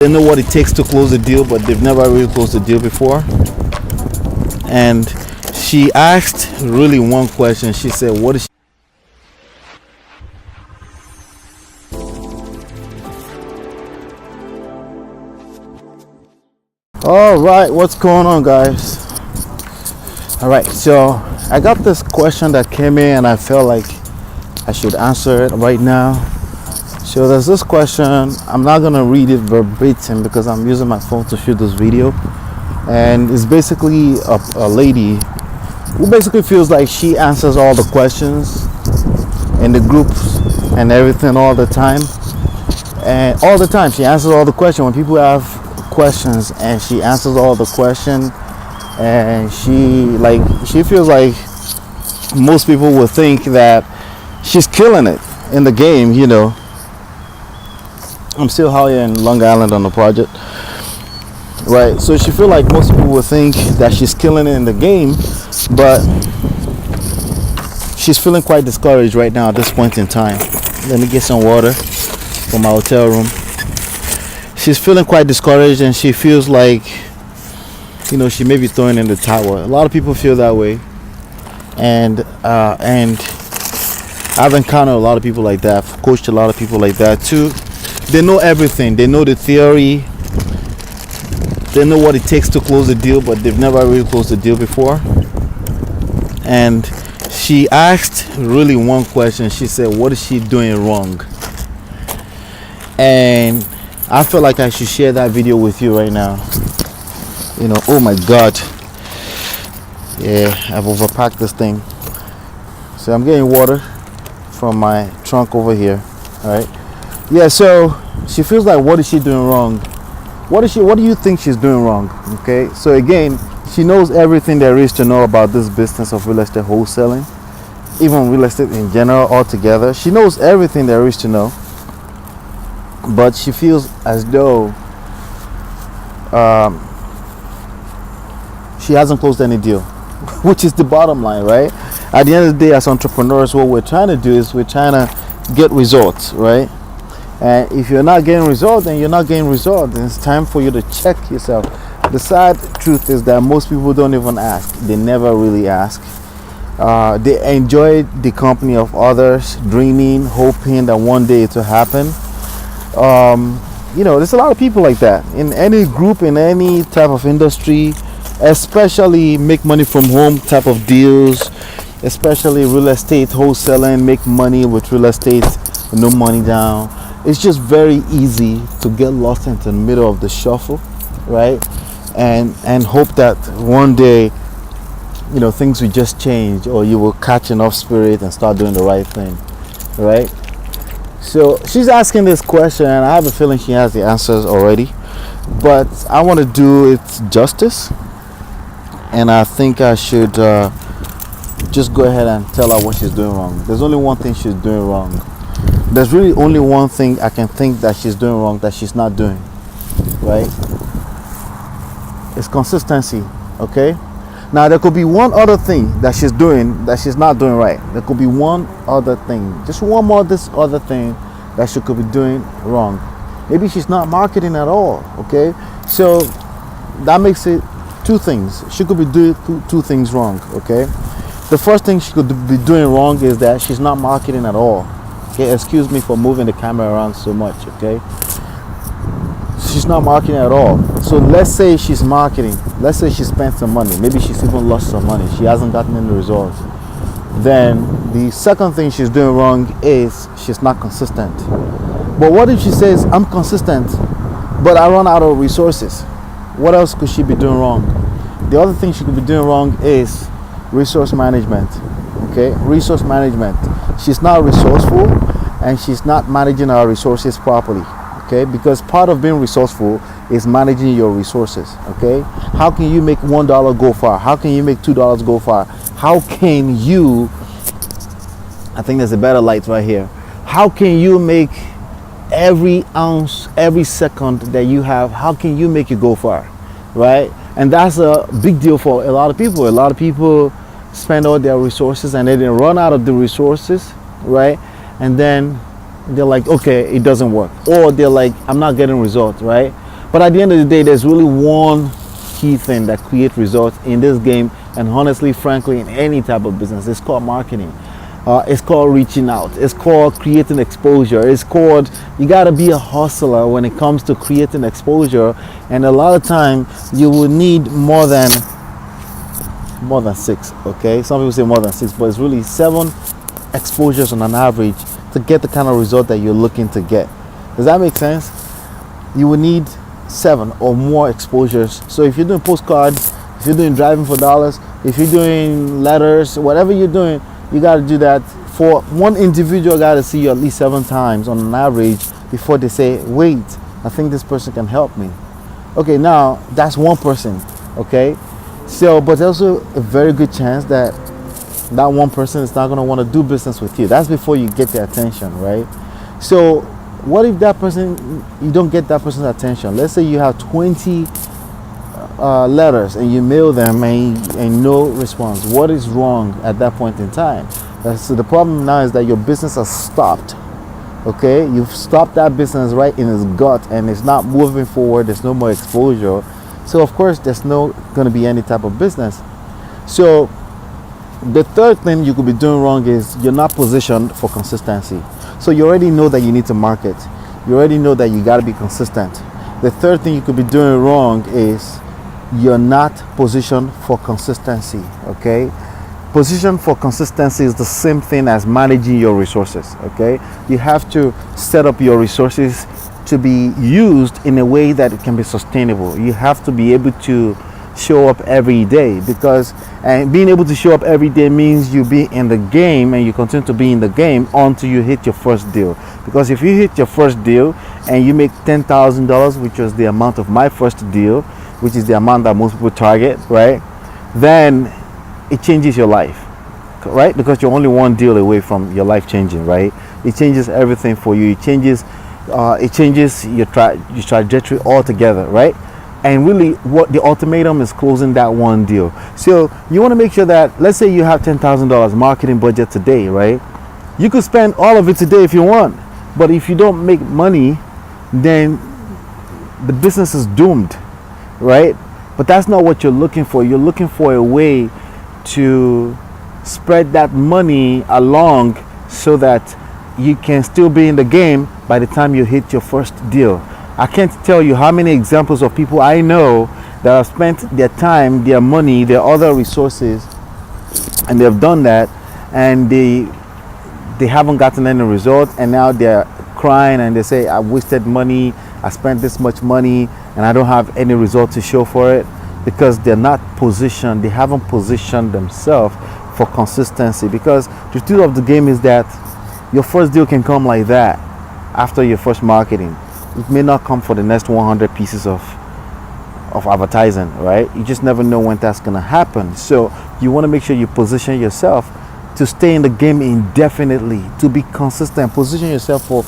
They know what it takes to close a deal, but they've never really closed a deal before. And she asked really one question. She said, what is she? All right, what's going on, guys? All right, so I got this question that came in and I felt like I should answer it right now. So there's this question. I'm not gonna read it verbatim because I'm using my phone to shoot this video, and it's basically a lady who basically feels like she answers all the questions in the groups and everything all the time, and all the time she answers all the questions when people have questions, and she answers all the questions, and she feels like most people will think that she's killing it in the game, you know. I'm still out here in Long Island on the project, right? So she feel like most people will think that she's killing it in the game, but she's feeling quite discouraged right now at this point in time. Let me get some water from my hotel room. She's feeling quite discouraged, and she feels like, you know, she may be throwing in the towel. A lot of people feel that way, and I've encountered a lot of people like that. I've coached a lot of people like that too. They know everything. They know the theory. They know what it takes to close a deal, but they've never really closed a deal before. And she asked really one question. She said, what is she doing wrong? And I feel like I should share that video with you right now. You know, oh my God. Yeah, I've overpacked this thing. So I'm getting water from my trunk over here. All right. Yeah, so she feels like, what is she doing wrong? What do you think she's doing wrong? Okay, so again, she knows everything there is to know about this business of real estate wholesaling, even real estate in general altogether. She knows everything there is to know, but she feels as though she hasn't closed any deal, which is the bottom line, right? At the end of the day, as entrepreneurs, what we're trying to do is we're trying to get results, right? And if you're not getting results, then you're not getting results. And it's time for you to check yourself. The sad truth is that most people don't even ask. They never really ask. They enjoy the company of others, dreaming, hoping that one day it will happen. You know, there's a lot of people like that in any group, in any type of industry, especially make money from home type of deals, especially real estate wholesaling, make money with real estate, no money down. It's just very easy to get lost into the middle of the shuffle, right? And hope that one day, you know, things will just change, or you will catch enough spirit and start doing the right thing, right? So she's asking this question, and I have a feeling she has the answers already, but I want to do it justice, and I think I should just go ahead and tell her what she's doing wrong. There's only one thing she's doing wrong. There's really only one thing I can think that she's doing wrong that she's not doing, right? It's consistency, okay? Now, there could be one other thing that she's doing that she's not doing right. There could be one other thing, just one more this other thing that she could be doing wrong. Maybe she's not marketing at all, okay? So that makes it two things. She could be doing two things wrong, okay? The first thing she could be doing wrong is that she's not marketing at all. Okay, excuse me for moving the camera around so much, okay? She's not marketing at all. So let's say she's marketing. Let's say she spent some money. Maybe she's even lost some money. She hasn't gotten any results. Then the second thing she's doing wrong is she's not consistent. But what if she says, I'm consistent, but I run out of resources? What else could she be doing wrong? The other thing she could be doing wrong is resource management. Okay, resource management. She's not resourceful, and she's not managing her resources properly. Okay, because part of being resourceful is managing your resources. Okay, how can you make $1 go far? How can you make $2 go far? How can you, I think there's a better light right here, how can you make every ounce, every second that you have, how can you make it go far, right? And that's a big deal for a lot of people. A lot of people spend all their resources and then they run out of the resources, right? And then they're like, okay, it doesn't work. Or they're like, I'm not getting results, right? But at the end of the day, there's really one key thing that creates results in this game, and honestly, frankly, in any type of business. It's called marketing. It's called reaching out. It's called creating exposure. It's called, you got to be a hustler when it comes to creating exposure. And a lot of time you will need more than 6. Okay, some people say more than 6, but it's really 7 exposures on an average to get the kind of result that you're looking to get. Does that make sense? You will need 7 or more exposures. So if you're doing postcards, if you're doing driving for dollars, if you're doing letters, whatever you're doing, you got to do that. For one individual, got to see you at least 7 times on an average before they say, wait, I think this person can help me. Okay, now that's one person. Okay, so but there's also a very good chance that that one person is not going to want to do business with you. That's before you get their attention, right? So what if that person, you don't get that person's attention? Let's say you have 20 letters and you mail them and no response. What is wrong at that point in time? So the problem now is that your business has stopped. Okay, you've stopped that business right in its gut and it's not moving forward. There's no more exposure, so of course there's no going to be any type of business. So the third thing you could be doing wrong is you're not positioned for consistency. So you already know that you need to market. You already know that you got to be consistent. The third thing you could be doing wrong is you're not positioned for consistency. Okay, position for consistency is the same thing as managing your resources. Okay, you have to set up your resources to be used in a way that it can be sustainable. You have to be able to show up every day, because being able to show up every day means you be in the game and you continue to be in the game until you hit your first deal. Because if you hit your first deal and you make $10,000, which was the amount of my first deal, which is the amount that most people target, right, then it changes your life, right? Because you're only one deal away from your life changing, right? It changes everything for you. It changes your trajectory altogether, right? And really, what the ultimatum is closing that one deal. So you want to make sure that, let's say you have $10,000 marketing budget today, right? You could spend all of it today if you want, but if you don't make money, then the business is doomed, right? But that's not what you're looking for. You're looking for a way to spread that money along so that you can still be in the game by the time you hit your first deal. I can't tell you how many examples of people I know that have spent their time, their money, their other resources, and they've done that, and they haven't gotten any result, and now they're crying and they say, I wasted money, I spent this much money, and I don't have any result to show for it, because they're not positioned, they haven't positioned themselves for consistency. Because the truth of the game is that your first deal can come like that after your first marketing. It may not come for the next 100 pieces of advertising, right? You just never know when that's going to happen. So you want to make sure you position yourself to stay in the game indefinitely, to be consistent. Position yourself for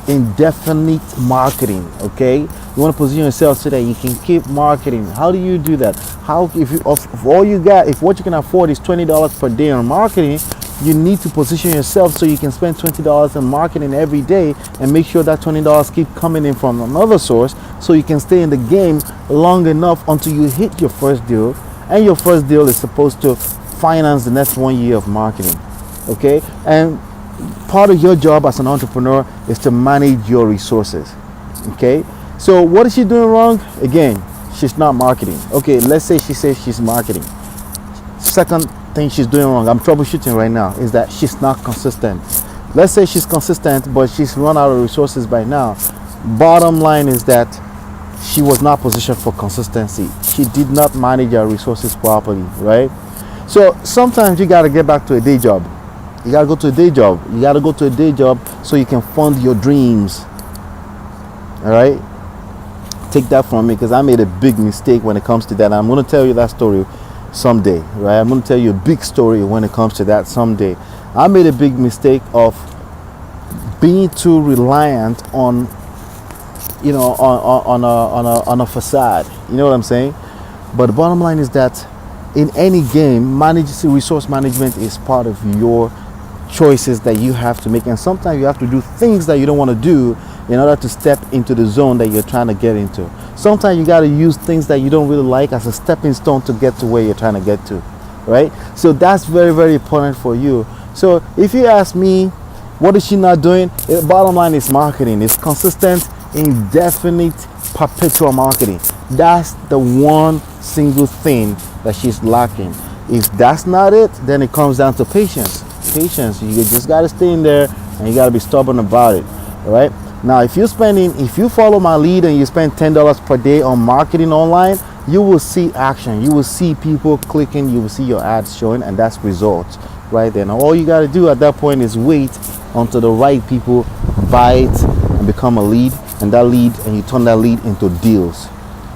indefinite marketing. Okay, you want to position yourself so that you can keep marketing. How do you do that? How, if all you got, if what you can afford is $20 per day on marketing, you need to position yourself so you can spend $20 in marketing every day and make sure that $20 keep coming in from another source, so you can stay in the game long enough until you hit your first deal. And your first deal is supposed to finance the next 1 year of marketing. Okay, and part of your job as an entrepreneur is to manage your resources. Okay, so what is she doing wrong? Again, she's not marketing. Okay, let's say she says she's marketing. Second thing she's doing wrong, I'm troubleshooting right now, is that she's not consistent. Let's say she's consistent, but she's run out of resources by now. Bottom line is that she was not positioned for consistency. She did not manage her resources properly, right? So sometimes you got to get back to a day job. You got to go to a day job. You got to go to a day job so you can fund your dreams. All right? Take that from me, because I made a big mistake when it comes to that. And I'm going to tell you that story someday, right? I'm going to tell you a big story when it comes to that someday. I made a big mistake of being too reliant on, you know, on a facade. You know what I'm saying? But the bottom line is that in any game, resource management is part of your choices that you have to make. And sometimes you have to do things that you don't want to do in order to step into the zone that you're trying to get into. Sometimes you got to use things that you don't really like as a stepping stone to get to where you're trying to get to, right? So that's very, very important for you. So if you ask me, what is she not doing? The bottom line is marketing. It's consistent, indefinite, perpetual marketing. That's the one single thing that she's lacking. If that's not it, then it comes down to patience. Patience. You just got to stay in there and you got to be stubborn about it. All right. Now, if you follow my lead and you spend $10 per day on marketing online, you will see action. You will see people clicking. You will see your ads showing, and that's results right there. Now, all you got to do at that point is wait until the right people buy it and become a lead, and you turn that lead into deals.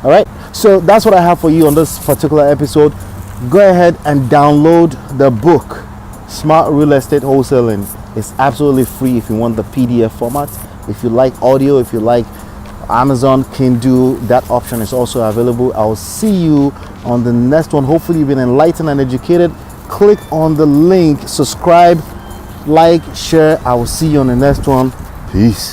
All right. So that's what I have for you on this particular episode. Go ahead and download the book, Smart Real Estate Wholesaling. It's absolutely free if you want the PDF format. If you like audio, if you like Amazon Kindle, that option is also available. I'll see you on the next one. Hopefully you've been enlightened and educated. Click on the link, subscribe, like, share. I will see you on the next one. Peace.